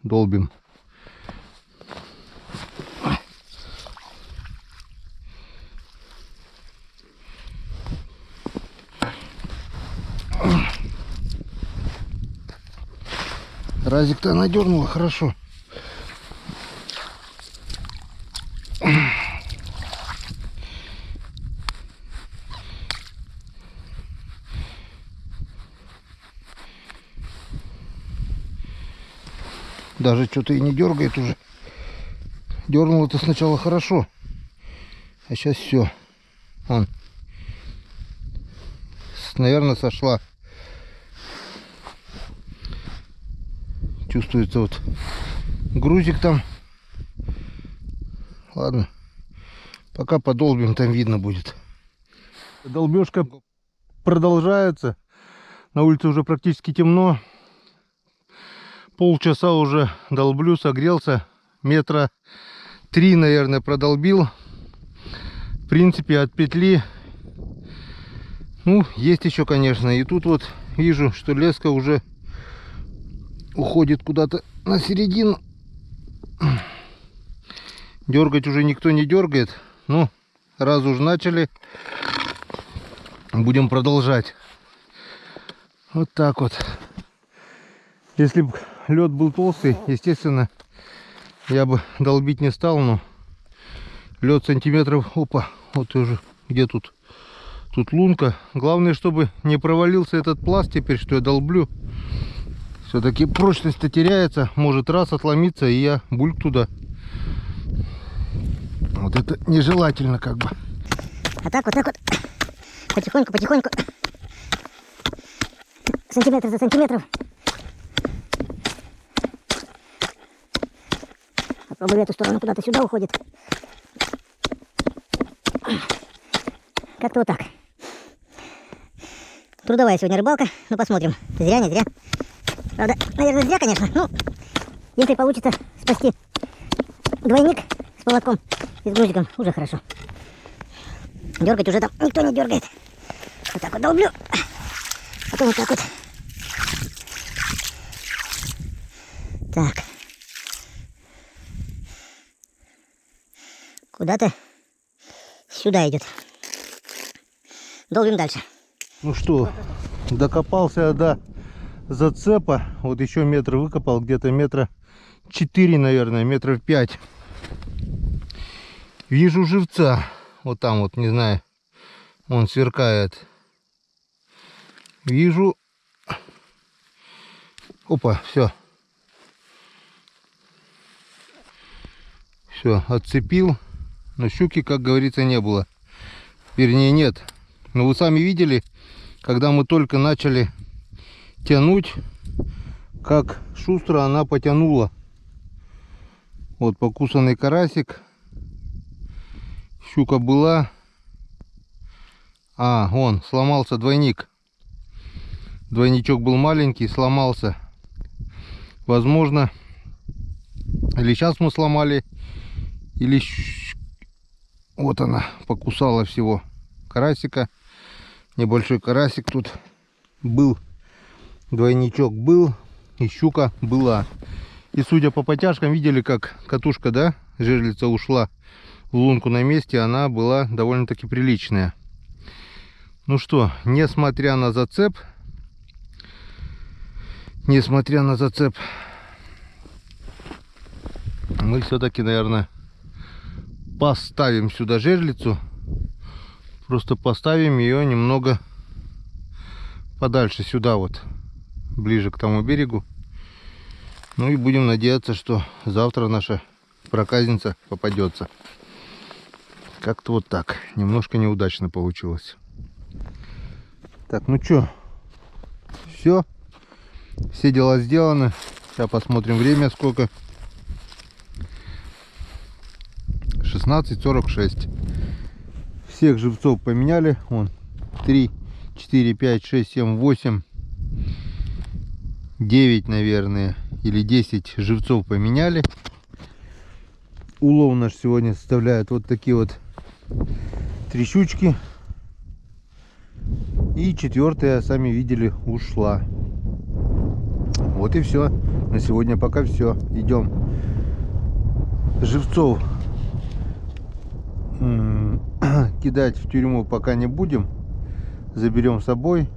долбим. Разик-то она дернула хорошо. Даже что-то и не дергает уже. Дернуло-то сначала хорошо, а сейчас все. Вон. Наверное, сошла. Чувствуется вот грузик там. Ладно, пока подолбим, там видно будет. Долбежка продолжается. На улице уже практически темно. Полчаса уже долблю, согрелся. Метра 3, наверное, продолбил. В принципе, от петли, ну, есть еще, конечно. И тут вот вижу, что леска уже уходит куда-то на середину. Дергать уже никто не дергает. Ну, раз уж начали, будем продолжать. Вот так вот. Если бы лед был толстый, естественно, я бы долбить не стал, но лед сантиметров, опа, вот уже, где тут? Тут лунка. Главное, чтобы не провалился этот пласт теперь, что я долблю. Все-таки прочность-то теряется, может раз отломиться, и я бульк туда. Вот это нежелательно как бы. А так вот, потихоньку, потихоньку. сантиметр за сантиметром. Попробуй в эту сторону, куда-то сюда уходит. Как-то вот так. Трудовая сегодня рыбалка, ну посмотрим, зря, не зря. Правда, наверное, зря, конечно. Ну, если получится спасти двойник с поводком и с грузиком, уже хорошо. Дергать уже там никто не дергает. Вот так вот долблю. Потом вот так вот. Так. Куда-то сюда идет. Долбим дальше. Ну что, докопался я до зацепа. Вот еще метр выкопал, где-то метра 4, наверное, метров 5. Вижу живца. Вот там вот, не знаю, он сверкает. Вижу. Опа, все. Все, отцепил. Но щуки, как говорится, не было. Вернее, нет. Но вы сами видели, когда мы только начали тянуть, как шустро она потянула. Вот покусанный карасик. Щука была. А, вон, сломался двойник. Двойничок был маленький, сломался. Возможно, или сейчас мы сломали, или вот она покусала всего карасика. Небольшой карасик тут был. Двойничок был. И щука была. И судя по потяжкам, видели, как катушка, да, жерлица ушла в лунку на месте. Она была довольно-таки приличная. Ну что, несмотря на зацеп, мы все-таки, наверное, поставим сюда жерлицу. Просто поставим ее немного подальше сюда, вот, ближе к тому берегу. Ну и будем надеяться, что завтра наша проказница попадется. Как-то вот так. Немножко неудачно получилось. Так, ну что, все дела сделаны. Сейчас посмотрим время сколько. 16:46. Всех живцов поменяли. Вон 3, 4, 5, 6, 7, 8, 9, наверное, или 10 живцов поменяли. Улов наш сегодня составляет вот такие вот 3 щучки. И 4-я, сами видели, ушла. Вот и все. На сегодня пока все. Идем. Живцов кидать в тюрьму пока не будем. Заберем с собой,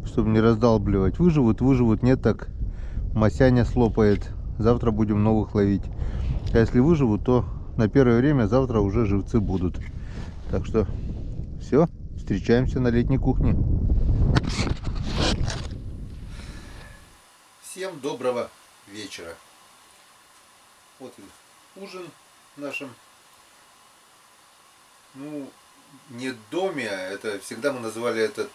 чтобы не раздалбливать. Выживут, нет, так Масяня слопает. Завтра будем новых ловить. А если выживут, то на первое время завтра уже живцы будут. Так что все, встречаемся на летней кухне. Всем доброго вечера. Вот ужин в нашем, ну, не доме, а это всегда мы называли этот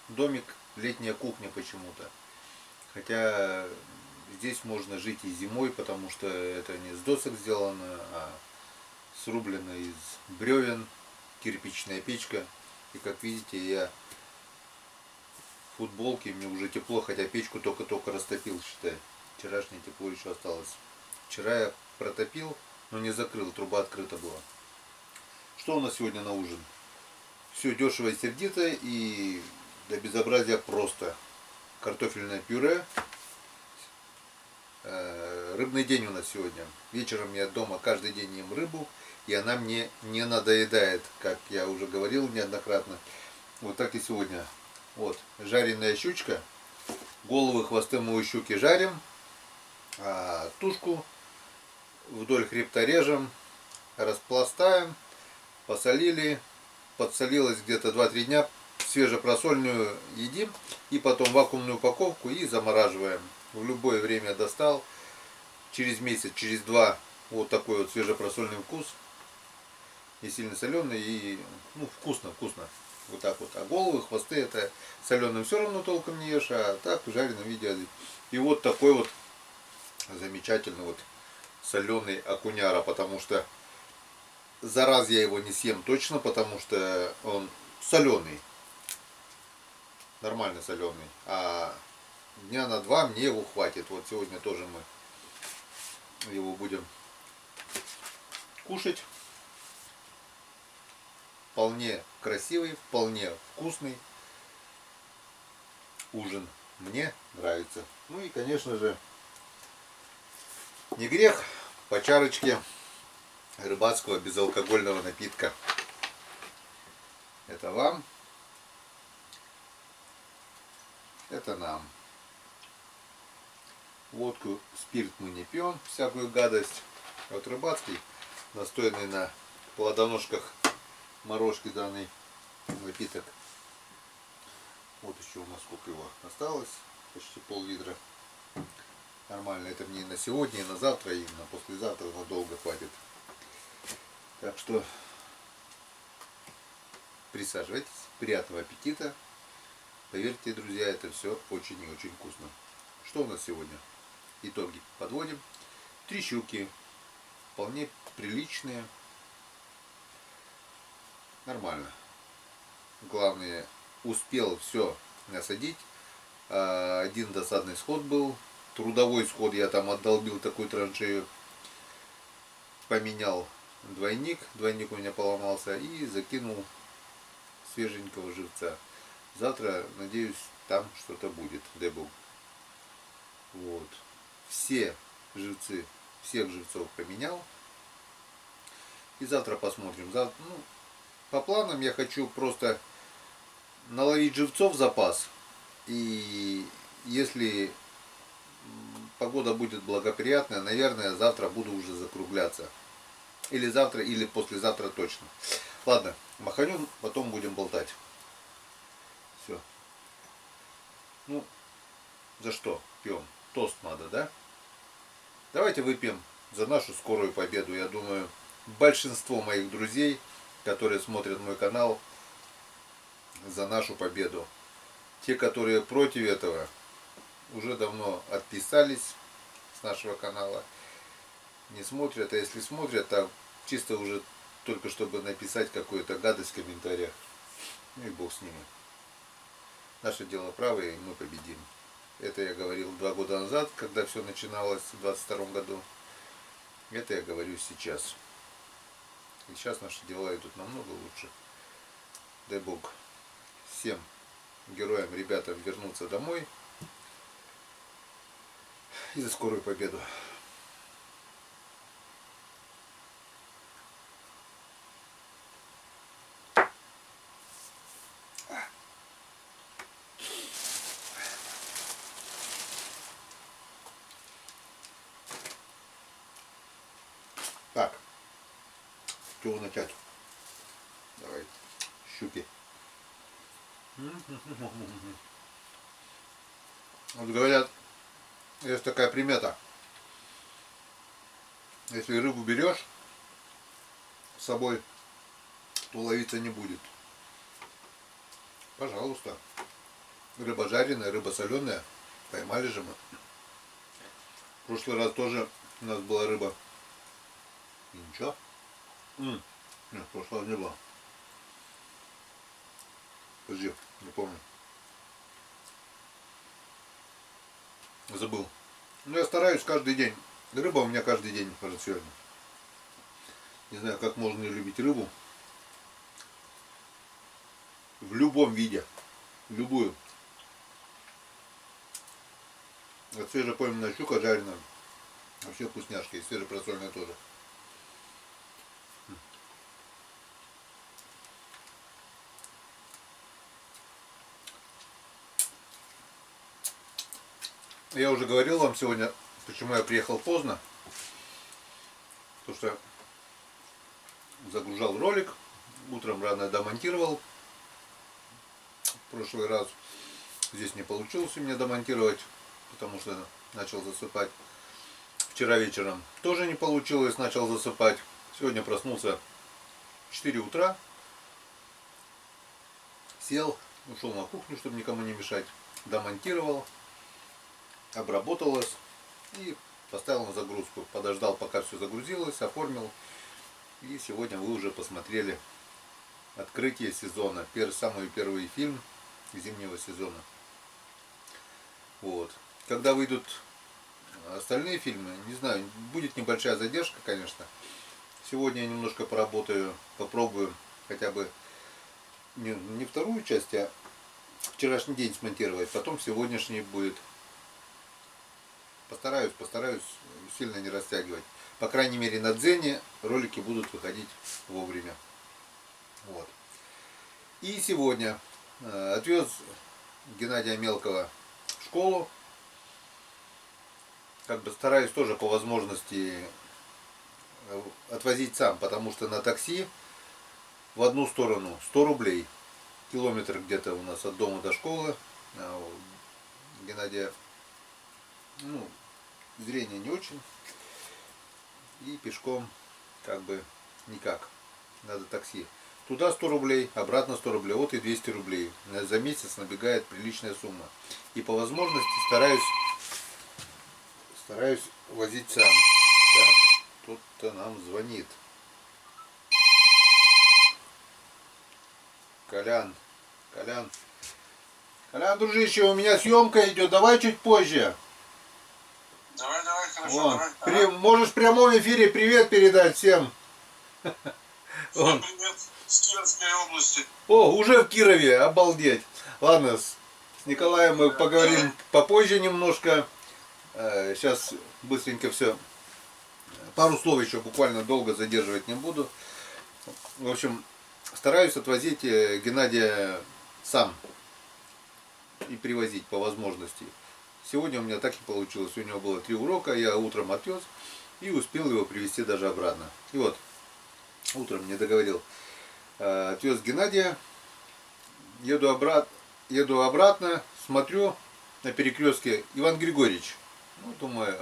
домик летняя кухня почему-то. Хотя здесь можно жить и зимой, потому что это не с досок сделано, а срублено из бревен, кирпичная печка. И как видите, я в футболке, мне уже тепло, хотя печку только-только растопил, считай. Вчерашнее тепло еще осталось. Вчера я протопил, но не закрыл, труба открыта была. Что у нас сегодня на ужин? Все дешево и сердито, и до безобразия просто. Картофельное пюре. Рыбный день у нас сегодня. Вечером я дома каждый день ем рыбу, и она мне не надоедает, как я уже говорил неоднократно. Вот так и сегодня. Вот, жареная щучка. Головы, хвосты мы у щуки жарим, а тушку вдоль хребта режем, распластаем, посолили, подсолилось где-то 2-3 дня, свежепросольную едим, и потом вакуумную упаковку и замораживаем. В любое время достал, через месяц, через 2 вот такой вот свежепросольный вкус, не сильно соленый и, ну, вкусно. Вот так вот. А головы, хвосты это соленым все равно толком не ешь, а так в жареном виде. И вот такой вот замечательный вот соленый окуняра, потому что за раз я его не съем точно, потому что он соленый. Нормально соленый. А дня на 2 мне его хватит. Вот сегодня тоже мы его будем кушать. Вполне красивый, вполне вкусный ужин. Мне нравится. Ну и, конечно же, не грех по чарочке рыбацкого безалкогольного напитка. Это вам, это нам. Водку, спирт мы не пьем, всякую гадость. Вот рыбацкий, настоянный на плодоножках морожки данный напиток. Вот еще у нас сколько его осталось, почти пол-литра. Нормально, это мне и на сегодня, и на завтра, и на послезавтра надолго хватит. Так что присаживайтесь, приятного аппетита. Поверьте, друзья, это все очень и очень вкусно. Что у нас сегодня? Итоги подводим. 3 щуки, вполне приличные. Нормально. Главное, успел все насадить. Один досадный сход был. Трудовой сход я там отдолбил такую траншею. Поменял двойник. Двойник у меня поломался. И закинул свеженького живца. Завтра, надеюсь, там что-то будет. Дебл. Вот. Все живцы, всех живцов поменял. И завтра посмотрим. Завтра, по планам я хочу просто наловить живцов в запас. И если погода будет благоприятная, наверное, завтра буду уже закругляться. Или завтра, или послезавтра точно. Ладно, маханем, потом будем болтать. Все. За что пьем? Тост надо, да? Давайте выпьем за нашу скорую победу. Я думаю, большинство моих друзей, которые смотрят мой канал, за нашу победу. Те, которые против этого, уже давно отписались с нашего канала. Не смотрят, а если смотрят, то чисто уже только чтобы написать какую-то гадость в комментариях. Ну и бог с ними. Наше дело правое, и мы победим. Это я говорил 2 года назад, когда все начиналось в 22 году. Это я говорю сейчас. И сейчас наши дела идут намного лучше. Дай Бог всем героям, ребятам вернуться домой. И за скорую победу. Так, с чего начать? Давай, щуки. Вот говорят, есть такая примета. Если рыбу берешь с собой, то ловиться не будет. Пожалуйста. Рыба жареная, рыба соленая. Поймали же мы. В прошлый раз тоже у нас была рыба. И ничего. Нет, в прошлый раз не было. Подожди, не помню. Забыл. Но я стараюсь каждый день. Рыба у меня каждый день в рационе. Не знаю, как можно любить рыбу. В любом виде. Любую. Вот свежепойманная щука жареная. Вообще вкусняшка. И свежепросольная тоже. Я уже говорил вам сегодня, почему я приехал поздно. Потому что загружал ролик. Утром рано домонтировал. В прошлый раз здесь не получилось у меня домонтировать, потому что начал засыпать. Вчера вечером тоже не получилось, начал засыпать. Сегодня проснулся в 4 утра. Сел, ушел на кухню, чтобы никому не мешать. Домонтировал, обработалось и поставил на загрузку. Подождал, пока все загрузилось, оформил. И сегодня вы уже посмотрели открытие сезона. Самый первый фильм зимнего сезона. Вот. Когда выйдут остальные фильмы, не знаю, будет небольшая задержка, конечно. Сегодня я немножко поработаю, попробую хотя бы не вторую часть, а вчерашний день смонтировать. Потом сегодняшний будет. Постараюсь сильно не растягивать. По крайней мере на Дзене ролики будут выходить вовремя. Вот. И сегодня отвез Геннадия Мелкого в школу. Как бы стараюсь тоже по возможности отвозить сам, потому что на такси в одну сторону 100 рублей. Километр где-то у нас от дома до школы. Геннадия, зрение не очень. И пешком как бы никак. Надо такси. Туда 100 рублей, обратно 100 рублей. Вот и 200 рублей. За месяц набегает приличная сумма. И по возможности стараюсь возить сам. Так, кто-то нам звонит. Колян, дружище, у меня съемка идет, давай чуть позже. Давай, хорошо, Вон, давай. можешь в прямом эфире привет передать всем. Всем привет с Кировской области. О, уже в Кирове, обалдеть. Ладно, с Николаем мы поговорим попозже немножко. Сейчас быстренько все. Пару слов еще, буквально долго задерживать не буду. В общем, стараюсь отвозить Геннадия сам и привозить по возможности. Сегодня у меня так и получилось. У него было 3 урока, я утром отвез и успел его привезти даже обратно. И вот, утром не договорил. Отвез Геннадия, еду обратно, смотрю на перекрестке Иван Григорьевич. Ну, думаю,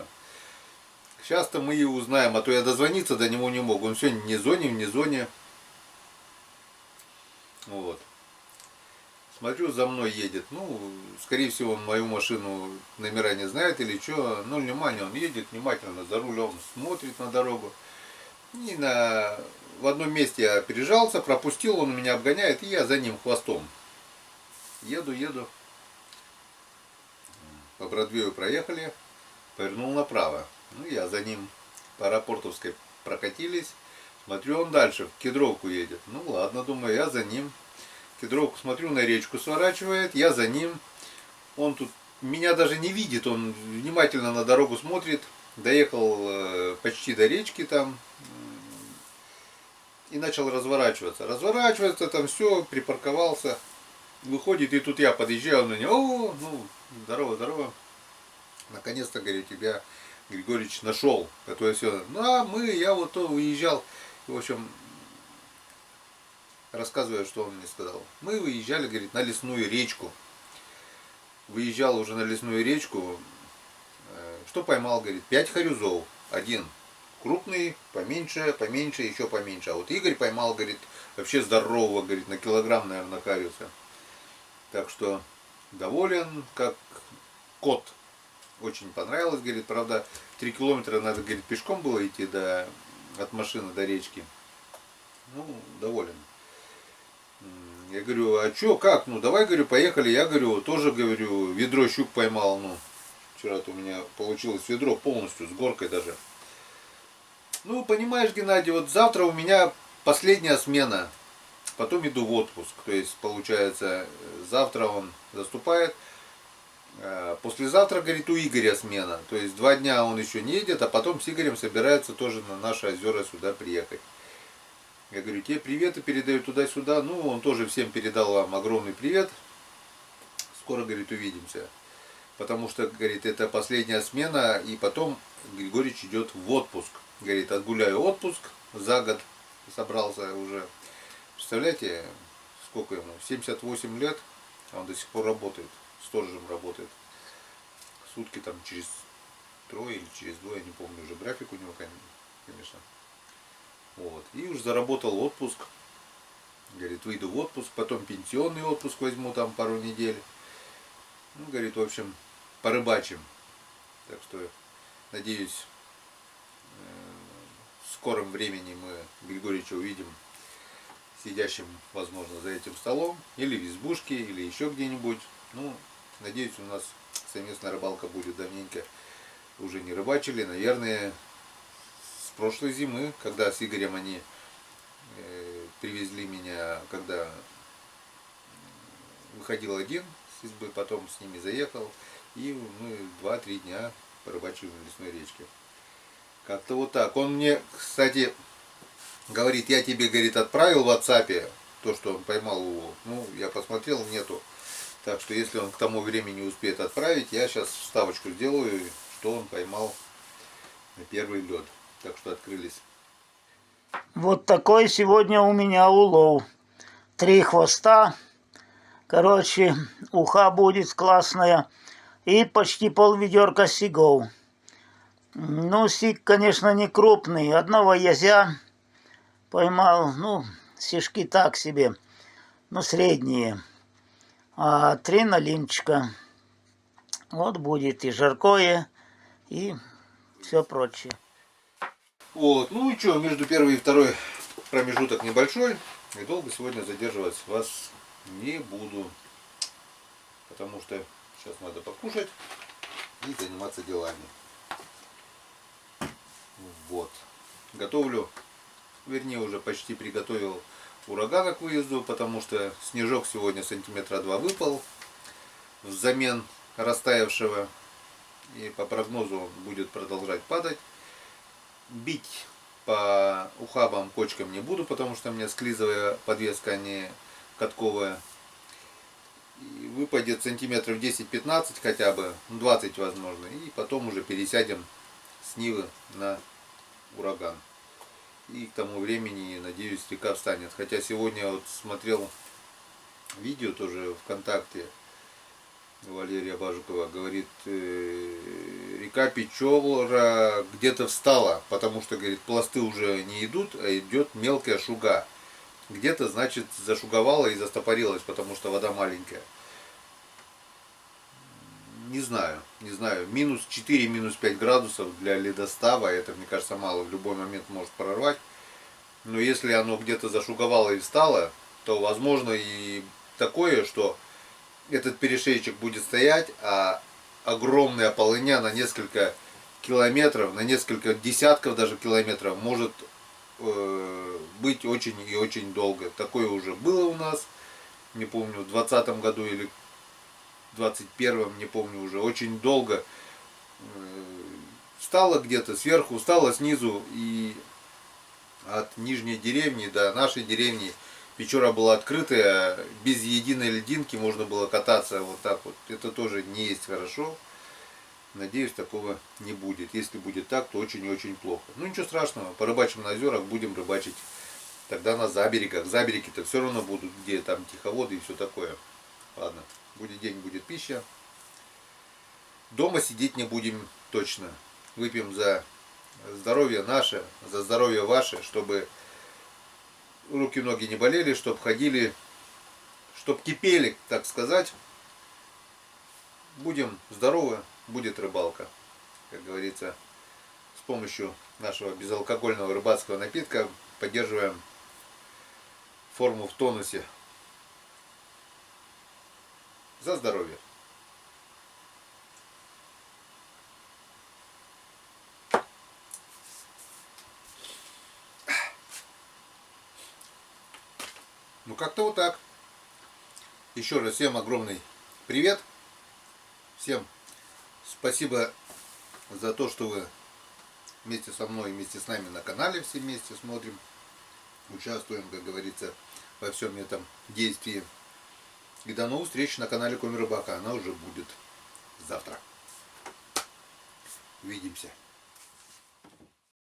сейчас-то мы и узнаем, а то я дозвониться до него не мог. Он сегодня не в зоне. Вот. Смотрю, за мной едет. Ну, скорее всего, он мою машину номера не знает или что. Ну, внимание, он едет внимательно за рулем, смотрит на дорогу. И в одном месте я пережался, пропустил, он меня обгоняет, и я за ним хвостом. Еду. По Бродвею проехали, повернул направо. Ну, я за ним по Аэропортовской прокатились. Смотрю, он дальше, в Кедровку едет. Ну, ладно, думаю, я за ним. Кедровку смотрю, на речку сворачивает, я за ним. Он тут меня даже не видит, он внимательно на дорогу смотрит. Доехал почти до речки там и начал разворачиваться. Разворачивается там все, припарковался. Выходит, и тут я подъезжаю на него. О, ну, здорово. Наконец-то, говорю, тебя Григорьевич нашел. А то я все, я вот то уезжал. В общем, рассказываю, что он мне сказал. Мы выезжали, говорит, на лесную речку. Выезжал уже на лесную речку. Что поймал, говорит, 5 хорюзов. Один крупный, поменьше, еще поменьше. А вот Игорь поймал, говорит, вообще здорового, говорит, на килограмм, наверное, хариуса. Так что доволен, как кот. Очень понравилось, говорит, правда, 3 километра надо, говорит, пешком было идти от машины до речки. Ну, доволен. Я говорю, а что, как? Ну, давай, говорю, поехали. Я говорю, тоже, говорю, ведро щук поймал. Ну, вчера-то у меня получилось ведро полностью, с горкой даже. Ну, понимаешь, Геннадий, вот завтра у меня последняя смена. Потом иду в отпуск. То есть, получается, завтра он заступает. Послезавтра, говорит, у Игоря смена. То есть 2 дня он еще не едет, а потом с Игорем собирается тоже на наши озера сюда приехать. Я говорю, тебе приветы передаю туда-сюда. Ну, он тоже всем передал вам огромный привет. Скоро, говорит, увидимся. Потому что, говорит, это последняя смена, и потом Григорьевич идет в отпуск. Говорит, отгуляю отпуск, за год собрался уже. Представляете, сколько ему? 78 лет, а он до сих пор работает, сторожем работает. Сутки там через 3 или через 2, я не помню уже график у него, конечно. Вот. И уж заработал отпуск. Говорит, выйду в отпуск, потом пенсионный отпуск возьму там пару недель. Ну, говорит, в общем, порыбачим. Так что, надеюсь, в скором времени мы Григорьевича увидим сидящим, возможно, за этим столом, или в избушке, или еще где-нибудь. Ну, надеюсь, у нас совместная рыбалка будет. Давненько уже не рыбачили. Наверное, с прошлой зимы, когда с Игорем они привезли меня, когда выходил один с избы, потом с ними заехал, и мы 2-3 дня порыбачили на лесной речке. Как-то вот так. Он мне, кстати, говорит, я тебе, говорит, отправил в WhatsApp то, что он поймал улов. Ну, я посмотрел, нету. Так что, если он к тому времени успеет отправить, я сейчас вставочку сделаю, что он поймал на первый лед. Так что открылись. Вот такой сегодня у меня улов. 3 хвоста. Короче, уха будет классная. И почти пол-ведерка сигов. Ну, сиг, конечно, не крупный. Одного язя поймал. Ну, сишки так себе. Ну, средние. А 3 налимчика. Вот будет и жаркое, и все прочее. Вот, ну и что, между первой и второй промежуток небольшой. И долго сегодня задерживать вас не буду. Потому что сейчас надо покушать и заниматься делами. Вот. Готовлю, вернее уже почти приготовил урагана к выезду, потому что снежок сегодня сантиметра 2 выпал взамен растаявшего. И по прогнозу он будет продолжать падать. Бить по ухабам, кочкам не буду, потому что у меня склизовая подвеска, а не катковая. И выпадет сантиметров 10-15 хотя бы, 20 возможно. И потом уже пересядем с Нивы на ураган. И к тому времени, надеюсь, река встанет. Хотя сегодня вот смотрел видео тоже ВКонтакте. Валерия Бажукова говорит, река Печора где-то встала, потому что, говорит, пласты уже не идут, а идет мелкая шуга. Где-то, значит, зашуговала и застопорилась, потому что вода маленькая. Не знаю, не знаю. Минус 4, минус 5 градусов для ледостава, это, мне кажется, мало, в любой момент может прорвать. Но если оно где-то зашуговало и встало, то возможно и такое, что этот перешейчик будет стоять, а огромная полыня на несколько километров, на несколько десятков даже километров может быть очень и очень долго. Такое уже было у нас, не помню, в 2020 году или в 2021, не помню уже, очень долго встала где-то сверху, встала снизу, и от нижней деревни до нашей деревни Печора была открытая, без единой льдинки можно было кататься вот так вот. Это тоже не есть хорошо. Надеюсь, такого не будет. Если будет так, то очень и очень плохо. Ну ничего страшного, порыбачим на озерах, будем рыбачить тогда на заберегах. Забереги-то все равно будут, где там тиховоды и все такое. Ладно, будет день, будет пища. Дома сидеть не будем точно. Выпьем за здоровье наше, за здоровье ваше, чтобы руки-ноги не болели, чтобы ходили, чтобы кипели, так сказать. Будем здоровы, будет рыбалка. Как говорится, с помощью нашего безалкогольного рыбацкого напитка поддерживаем форму в тонусе. За здоровье! Ну как-то вот так. Еще раз всем огромный привет. Всем спасибо за то, что вы вместе со мной, вместе с нами на канале все вместе смотрим. Участвуем, как говорится, во всем этом действии. И до новых встреч на канале Коми Рыбака. Она уже будет завтра. Увидимся.